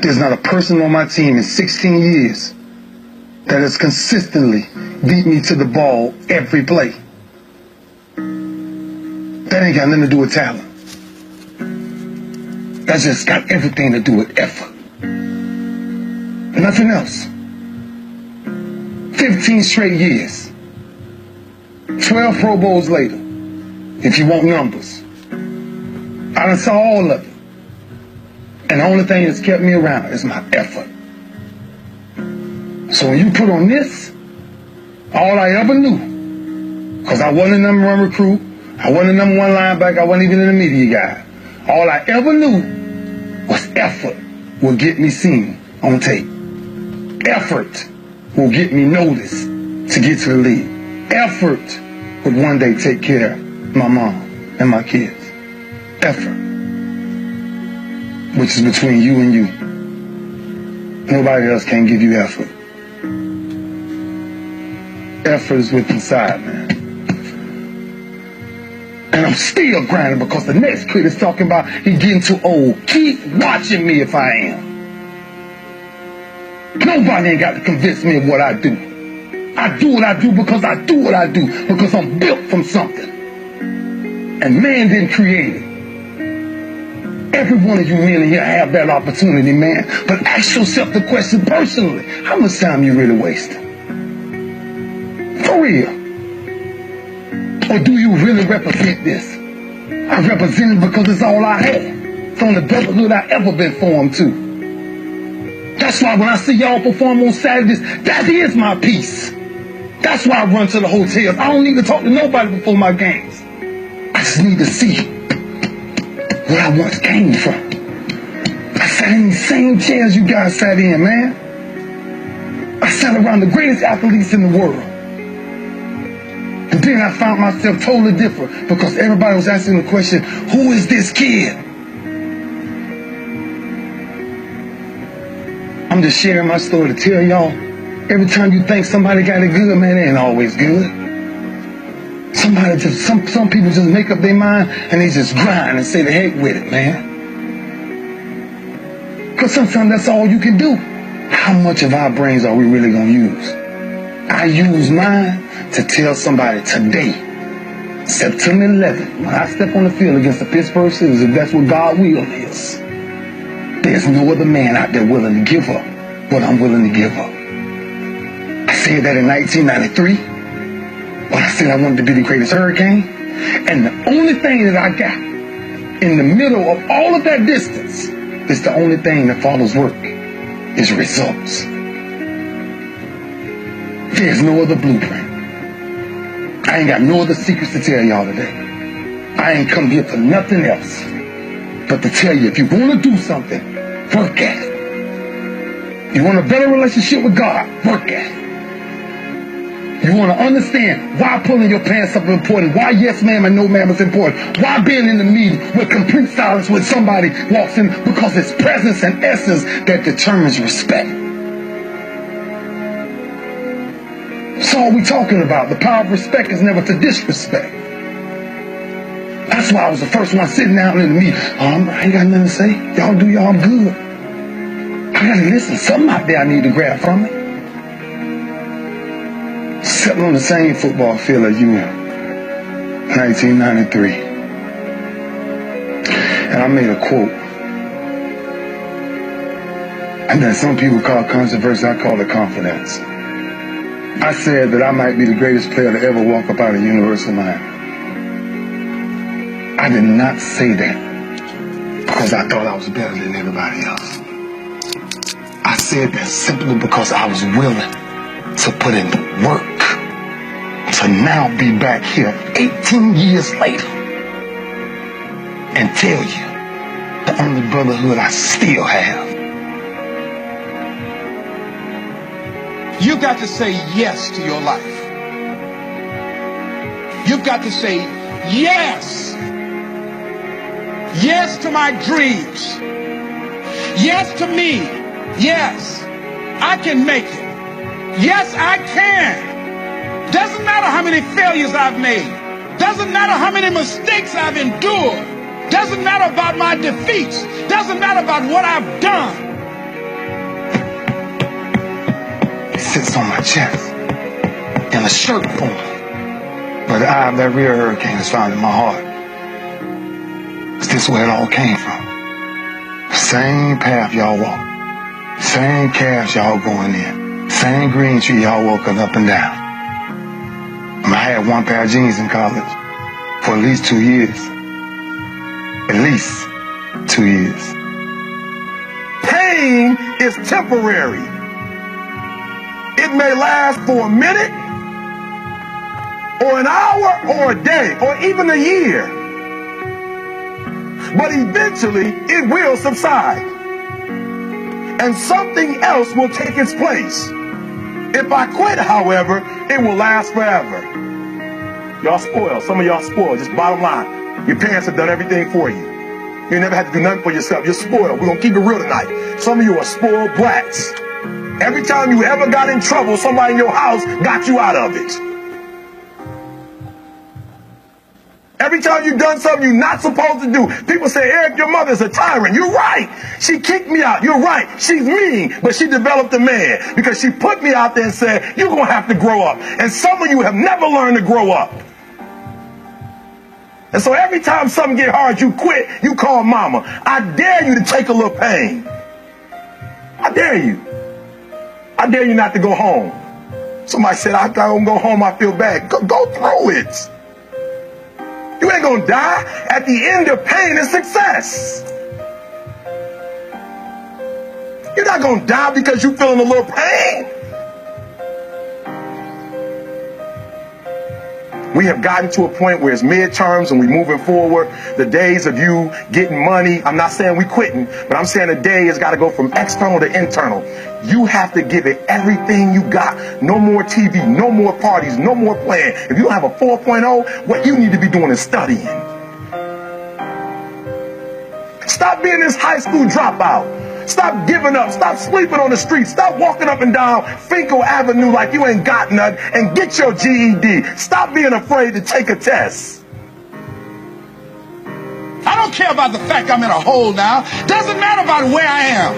There's not a person on my team in 16 years that has consistently beat me to the ball every play. That ain't got nothing to do with talent. That's just got everything to do with effort. Nothing else. 15 straight years. 12 Pro Bowls later, if you want numbers. I done saw all of it. And the only thing that's kept me around is my effort. So when you put on this, all I ever knew, because I wasn't a number one recruit, I wasn't a number one linebacker, I wasn't even in the media guy. All I ever knew was effort will get me seen on tape. Effort will get me noticed to get to the league. Effort would one day take care of my mom and my kids. Effort. Which is between you and you. Nobody else can give you effort. Effort is within inside, man. And I'm still grinding because the next kid is talking about he getting too old. Keep watching me if I am. Nobody ain't got to convince me of what I do. I do what I do because I do what I do because I'm built from something. And man didn't create it. Every one of you men in here have that opportunity, man. But ask yourself the question personally. How much time you really wasting? For real. Or do you really represent this? I represent it because it's all I had. From the brotherhood I ever been formed to. That's why when I see y'all perform on Saturdays, that is my peace. That's why I run to the hotels. I don't need to talk to nobody before my games. I just need to see where I once came from. I sat in the same chairs you guys sat in, man. I sat around the greatest athletes in the world. And then I found myself totally different because everybody was asking the question, who is this kid? I'm just sharing my story to tell y'all, every time you think somebody got it good, man, it ain't always good. Some people just make up their mind and they just grind and say the heck with it, man. Because sometimes that's all you can do. How much of our brains are we really going to use? I use mine to tell somebody today, September 11th, when I step on the field against the Pittsburgh Steelers, if that's what God's will is, there's no other man out there willing to give up what I'm willing to give up. I said that in 1993 when I said I wanted to be the greatest hurricane. And the only thing that I got in the middle of all of that distance is the only thing that follows work is results. There's no other blueprint. I ain't got no other secrets to tell y'all today. I ain't come here for nothing else but to tell you, if you want to do something, work at it. You want a better relationship with God, work at it. You want to understand why pulling your pants up is important, why yes ma'am and no ma'am is important, why being in the meeting with complete silence when somebody walks in, because it's presence and essence that determines respect. That's all we talking about. The power of respect is never to disrespect. That's why I was the first one sitting down in the meeting. I ain't got nothing to say. Y'all do y'all good. I gotta listen. Something out there I need to grab from it. Sitting on the same football field as you in 1993. And I made a quote. And that some people call controversy, I call it confidence. I said that I might be the greatest player to ever walk up out of the University of Miami. I did not say that because I thought I was better than everybody else. I said that simply because I was willing to put in the work to now be back here 18 years later and tell you the only brotherhood I still have. You've got to say yes to your life. You've got to say yes. Yes to my dreams. Yes to me. Yes, I can make it. Yes, I can. Doesn't matter how many failures I've made. Doesn't matter how many mistakes I've endured. Doesn't matter about my defeats. Doesn't matter about what I've done. sits on my chest in a shirt form. But the eye of that real hurricane is found in my heart. Is this where it all came from? The same path y'all walk. Same calves y'all going in. Same green tree y'all walking up and down. I had one pair of jeans in college for at least 2 years. At least 2 years. Pain is temporary. It may last for a minute, or an hour, or a day, or even a year. But eventually, it will subside. And something else will take its place. If I quit, however, it will last forever. Y'all spoiled. Some of y'all spoiled. Just bottom line. Your parents have done everything for you. You never had to do nothing for yourself. You're spoiled. We're going to keep it real tonight. Some of you are spoiled brats. Every time you ever got in trouble, somebody in your house got you out of it. Every time you've done something you're not supposed to do, people say, Eric, your mother's a tyrant. You're right. She kicked me out. You're right. She's mean, but she developed a man because she put me out there and said, you're going to have to grow up. And some of you have never learned to grow up. And so every time something get hard, you quit, you call mama. I dare you to take a little pain. I dare you. I dare you not to go home. Somebody said, I don't go home, I feel bad. Go through it. You ain't gonna die. At the end of pain is success. You're not gonna die because you're feeling a little pain. We have gotten to a point where it's midterms and we're moving forward. The days of you getting money, I'm not saying we quitting, but I'm saying the day has got to go from external to internal. You have to give it everything you got. No more TV, no more parties, no more playing. If you don't have a 4.0, what you need to be doing is studying. Stop being this high school dropout. Stop giving up. Stop sleeping on the street. Stop walking up and down Finkel Avenue like you ain't got nothing, and get your GED. Stop being afraid to take a test. I don't care about the fact I'm in a hole now. Doesn't matter about where I am.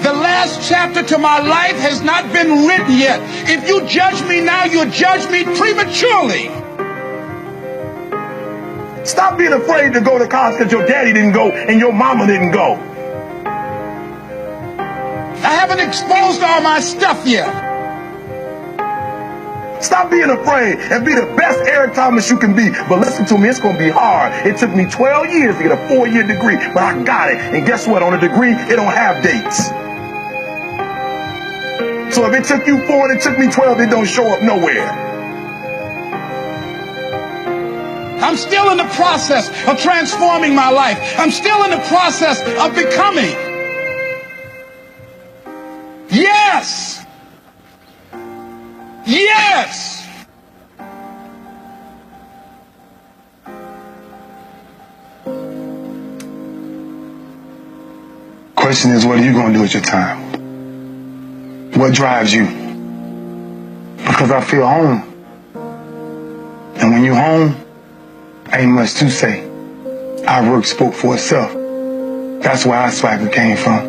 The last chapter to my life has not been written yet. If you judge me now, you'll judge me prematurely. Stop being afraid to go to college because your daddy didn't go and your mama didn't go. I haven't exposed all my stuff yet. Stop being afraid and be the best Eric Thomas you can be. But listen to me, it's going to be hard. It took me 12 years to get a 4-year degree, but I got it. And guess what? On a degree, it don't have dates. So if it took you 4 and it took me 12, it don't show up nowhere. I'm still in the process of transforming my life. I'm still in the process of becoming. Yes. Yes. Question is, what are you going to do with your time? What drives you? Because I feel home. And when you're home, ain't much to say. Our work spoke for itself. That's where our swagger came from.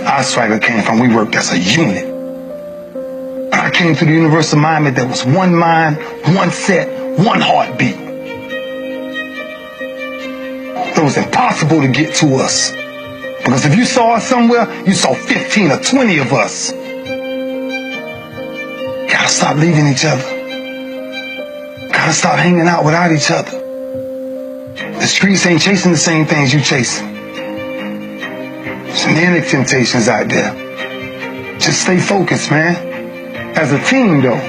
Our swagger came from, we worked as a unit. I came to the University of Miami, there was one mind, one set, one heartbeat. It was impossible to get to us. Because if you saw us somewhere, you saw 15 or 20 of us. Gotta stop leaving each other. Gotta stop hanging out without each other. The streets ain't chasing the same things you chasing. There's many temptations out there. Just stay focused, man. As a team, though.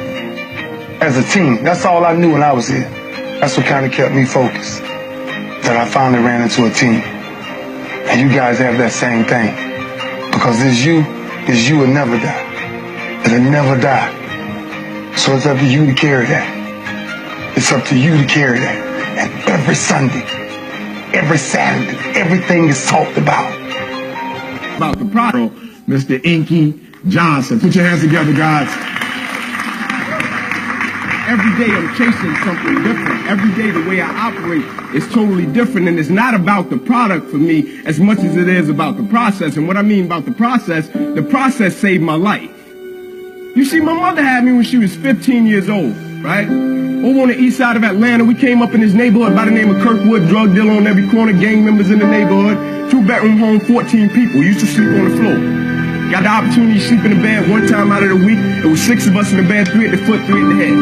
As a team. That's all I knew when I was here. That's what kind of kept me focused. That I finally ran into a team. And you guys have that same thing. Because this you will never die. It'll never die. So it's up to you to carry that. It's up to you to carry that. And every Sunday, every Saturday, everything is talked about. About the product, Mr. Inky Johnson. Put your hands together, guys. every day I'm chasing something different. Every day the way I operate is totally different, and it's not about the product for me as much as it is about the process. And what I mean about the process saved my life. You see, my mother had me when she was 15 years old, right? Over on the east side of Atlanta, we came up in this neighborhood by the name of Kirkwood, drug dealer on every corner, gang members in the neighborhood, 2-bedroom home, 14 people, used to sleep on the floor. Got the opportunity to sleep in the bed one time out of the week. It was 6 of us in the bed, 3 at the foot, 3 at the head.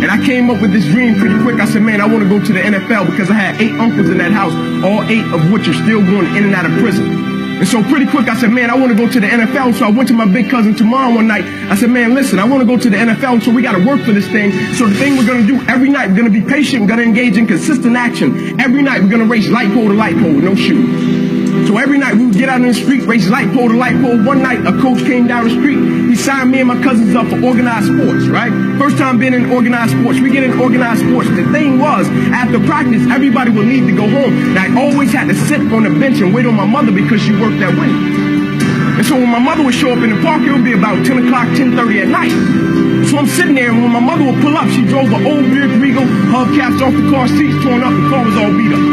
And I came up with this dream pretty quick. I said, man, I want to go to the NFL because I had 8 uncles in that house, all 8 of which are still going in and out of prison. And so pretty quick, I said, man, I want to go to the NFL. So I went to my big cousin tomorrow one night. I said, man, listen, I want to go to the NFL. So we got to work for this thing. So the thing we're going to do every night, we're going to be patient. We're going to engage in consistent action. Every night, we're going to race light pole to light pole with no shoes. So every night we would get out in the street, race light pole to light pole. One night a coach came down the street. He signed me and my cousins up for organized sports, right? First time being in organized sports. We get in organized sports. The thing was, after practice, everybody would leave to go home. And I always had to sit on the bench and wait on my mother because she worked that way. And so when my mother would show up in the park, it would be about 10 o'clock, 10:30 at night. So I'm sitting there, and when my mother would pull up, she drove an old Buick Regal, hubcaps off the car, seats torn up, the car was all beat up.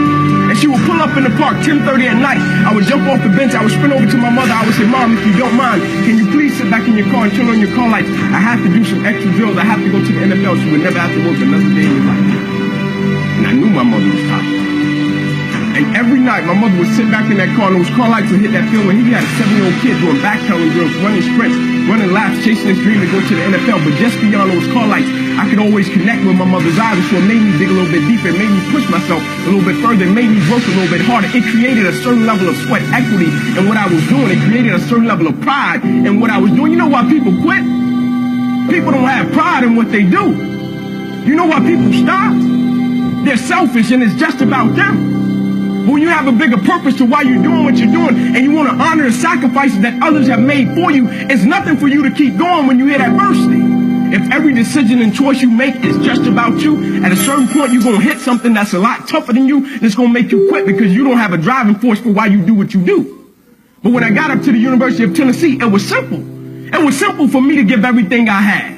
And she would pull up in the park 10:30 at night. I would jump off the bench. I would sprint over to my mother. I would say, Mom, if you don't mind, can you please sit back in your car and turn on your car lights? I have to do some extra drills. I have to go to the NFL. She would never have to work another day in your life. And I knew my mother was tired. And every night, my mother would sit back in that car, and those car lights would hit that field. And he had a 7-year-old kid doing backpedaling drills, running sprints, running laps, chasing his dream to go to the NFL. But just beyond those car lights, I could always connect with my mother's eyes, so it made me dig a little bit deeper. It made me push myself a little bit further. It made me work a little bit harder. It created a certain level of sweat equity in what I was doing. It created a certain level of pride in what I was doing. You know why people quit? People don't have pride in what they do. You know why people stop? They're selfish, and it's just about them. But when you have a bigger purpose to why you're doing what you're doing, and you want to honor the sacrifices that others have made for you, it's nothing for you to keep going when you hit adversity. If every decision and choice you make is just about you, at a certain point you're going to hit something that's a lot tougher than you, that's going to make you quit because you don't have a driving force for why you do what you do. But when I got up to the University of Tennessee, it was simple. It was simple for me to give everything I had.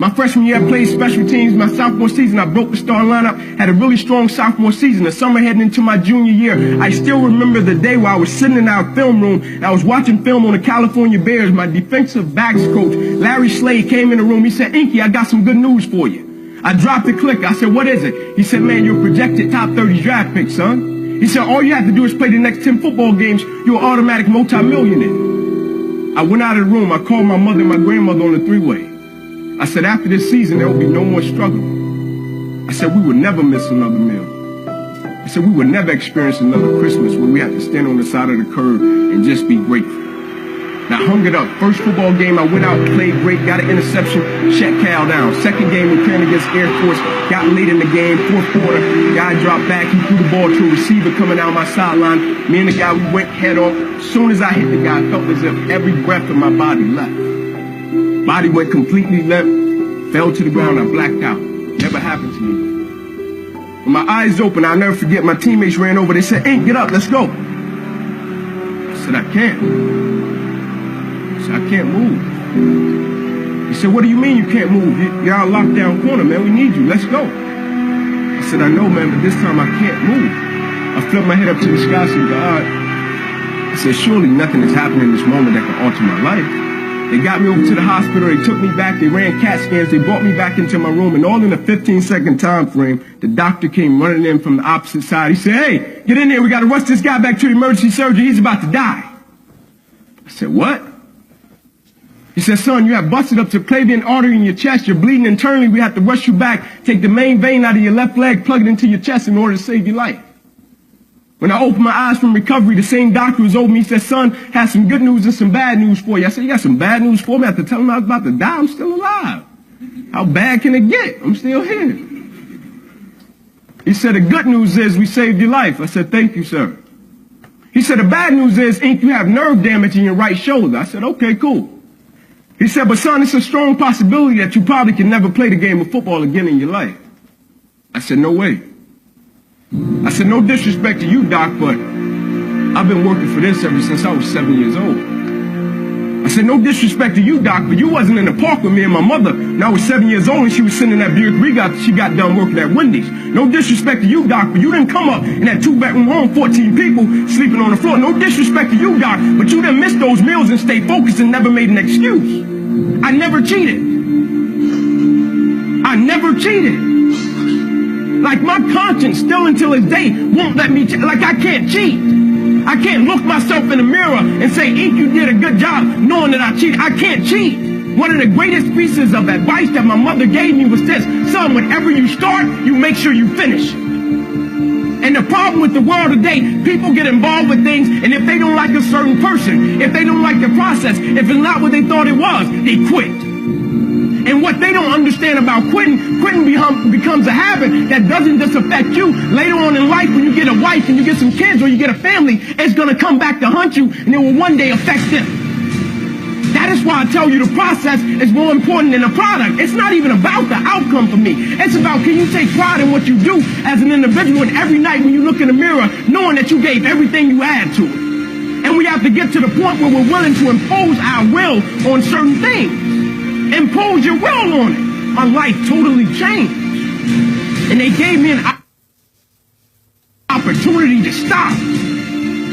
My freshman year, I played special teams. My sophomore season, I broke the starting lineup, had a really strong sophomore season. The summer heading into my junior year, I still remember the day where I was sitting in our film room, and I was watching film on the California Bears. My defensive backs coach, Larry Slade, came in the room. He said, Inky, I got some good news for you. I dropped the click. I said, what is it? He said, man, you're a projected top 30 draft pick, son. He said, all you have to do is play the next 10 football games. You're an automatic multi-millionaire. I went out of the room. I called my mother and my grandmother on the three-way. I said, after this season, there will be no more struggle. I said, we would never miss another meal. I said, we would never experience another Christmas where we had to stand on the side of the curb and just be grateful. Now, I hung it up. First football game, I went out, played great, got an interception, shut Cal down. Second game, we playing against Air Force, got late in the game, fourth quarter, guy dropped back, he threw the ball to a receiver coming out my sideline. Me and the guy, we went head on. As soon as I hit the guy, I felt as if every breath of my body left. Body went completely limp, fell to the ground, I blacked out. Never happened to me. When my eyes opened, I'll never forget, my teammates ran over, they said, Ink, get up, let's go. I said, I can't. I said, I can't move. He said, what do you mean you can't move? You're out lockdown corner, man, we need you, let's go. I said, I know, man, but this time I can't move. I flipped my head up to the sky and said, God. I said, surely nothing is happening in this moment that can alter my life. They got me over to the hospital, they took me back, they ran CAT scans, they brought me back into my room, and all in a 15-second time frame, the doctor came running in from the opposite side. He said, hey, get in there, we got to rush this guy back to emergency surgery, he's about to die. I said, what? He said, son, you have busted up subclavian artery in your chest, you're bleeding internally, we have to rush you back, take the main vein out of your left leg, plug it into your chest in order to save your life. When I opened my eyes from recovery, the same doctor was over me. He said, son, has some good news and some bad news for you. I said, you got some bad news for me? I had to tell him I was about to die. I'm still alive. How bad can it get? I'm still here. He said, the good news is we saved your life. I said, thank you, sir. He said, the bad news is, Ink, you have nerve damage in your right shoulder. I said, okay, cool. He said, but son, it's a strong possibility that you probably can never play the game of football again in your life. I said, no way. I said, no disrespect to you, Doc, but I've been working for this ever since I was 7 years old. I I said, no disrespect to you, Doc, but you wasn't in the park with me and my mother. When I was 7 years old and she was sitting in that Buick Regal, she got done working at Wendy's. No disrespect to you, Doc, but you didn't come up in that 2-bedroom home, 14 people sleeping on the floor. No disrespect to you, Doc, but you didn't miss those meals and stay focused and never made an excuse. I never cheated. I never cheated. Like my conscience still until this day won't let me cheat. Like I can't cheat. I can't look myself in the mirror and say, Ink, you did a good job knowing that I cheated. I can't cheat. One of the greatest pieces of advice that my mother gave me was this: son, whenever you start, you make sure you finish. And the problem with the world today, people get involved with things, and if they don't like a certain person, if they don't like the process, if it's not what they thought it was, they quit. And what they don't understand about quitting becomes a habit that doesn't just affect you. Later on in life, when you get a wife and you get some kids or you get a family, it's going to come back to hunt you, and it will one day affect them. That is why I tell you the process is more important than the product. It's not even about the outcome for me. It's about, can you take pride in what you do as an individual, and every night when you look in the mirror, knowing that you gave everything you had to it. And we have to get to the point where we're willing to impose our will on certain things. Impose your will on it. My life totally changed. And they gave me an opportunity to stop.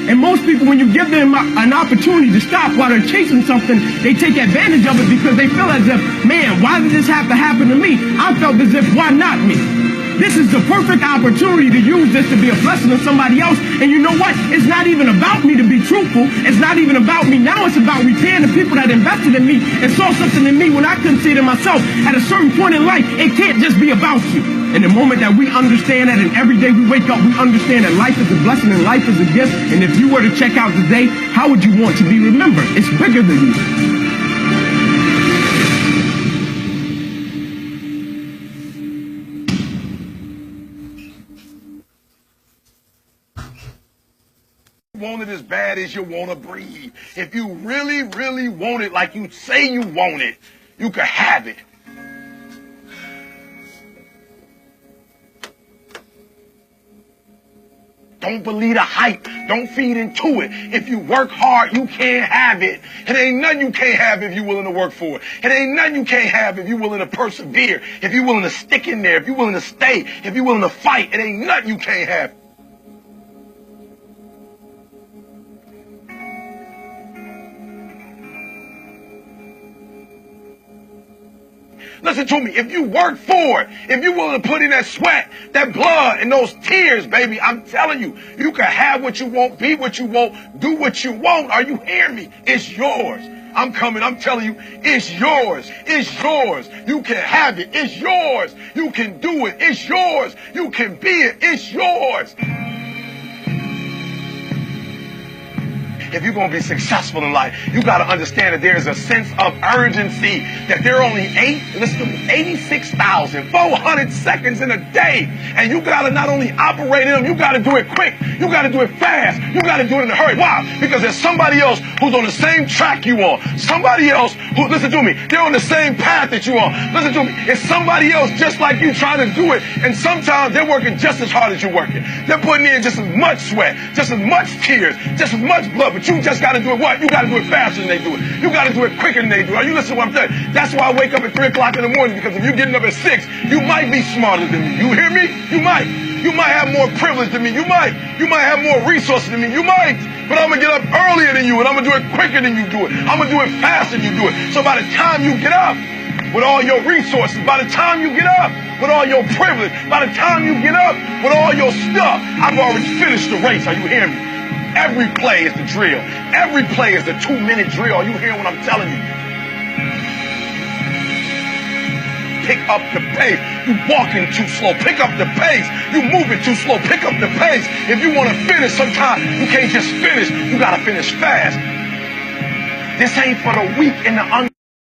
And most people, when you give them an opportunity to stop while they're chasing something, they take advantage of it because they feel as if, man, why did this have to happen to me? I felt as if, why not me? This is the perfect opportunity to use this to be a blessing to somebody else. And you know what? It's not even about me to be truthful. It's not even about me. Now it's about repaying the people that invested in me and saw something in me when I couldn't see it in myself. At a certain point in life, it can't just be about you. And the moment that we understand that, and every day we wake up, we understand that life is a blessing and life is a gift. And if you were to check out today, how would you want to be remembered? It's bigger than you. Want it as bad as you want to breathe. If you really, really want it like you say you want it, you can have it. Don't believe the hype. Don't feed into it. If you work hard, you can't have it. It ain't nothing you can't have if you're willing to work for it. It ain't nothing you can't have if you're willing to persevere, if you're willing to stick in there, if you're willing to stay, if you're willing to fight. It ain't nothing you can't have. Listen to me. If you work for it, if you're willing to put in that sweat, that blood, and those tears, baby, I'm telling you, you can have what you want, be what you want, do what you want. Are you hearing me? It's yours. I'm coming. I'm telling you, it's yours. It's yours. You can have it. It's yours. You can do it. It's yours. You can be it. It's yours. If you're going to be successful in life, you got to understand that there's a sense of urgency, that there are only 86,400 seconds in a day. And you got to not only operate in them, you got to do it quick. You got to do it fast. You got to do it in a hurry. Why? Because there's somebody else who's on the same track you on. Somebody else who, listen to me, they're on the same path that you on. Listen to me, it's somebody else just like you trying to do it. And sometimes they're working just as hard as you're working. They're putting in just as much sweat, just as much tears, just as much blood. But you just got to do it what? You got to do it faster than they do it. You got to do it quicker than they do it. Are you listening to what I'm saying? That's why I wake up at 3 o'clock in the morning, because if you're getting up at 6, you might be smarter than me. You hear me? You might. You might have more privilege than me. You might. You might have more resources than me. You might. But I'm going to get up earlier than you, and I'm going to do it quicker than you do it. I'm going to do it faster than you do it. So by the time you get up with all your resources, by the time you get up with all your privilege, by the time you get up with all your stuff, I've already finished the race. Are you hearing me? Every play is the drill. Every play is the 2-minute drill. Are you hearing what I'm telling you? Pick up the pace. You walking too slow. Pick up the pace. You moving too slow. Pick up the pace. If you want to finish, sometimes you can't just finish. You got to finish fast. This ain't for the weak and the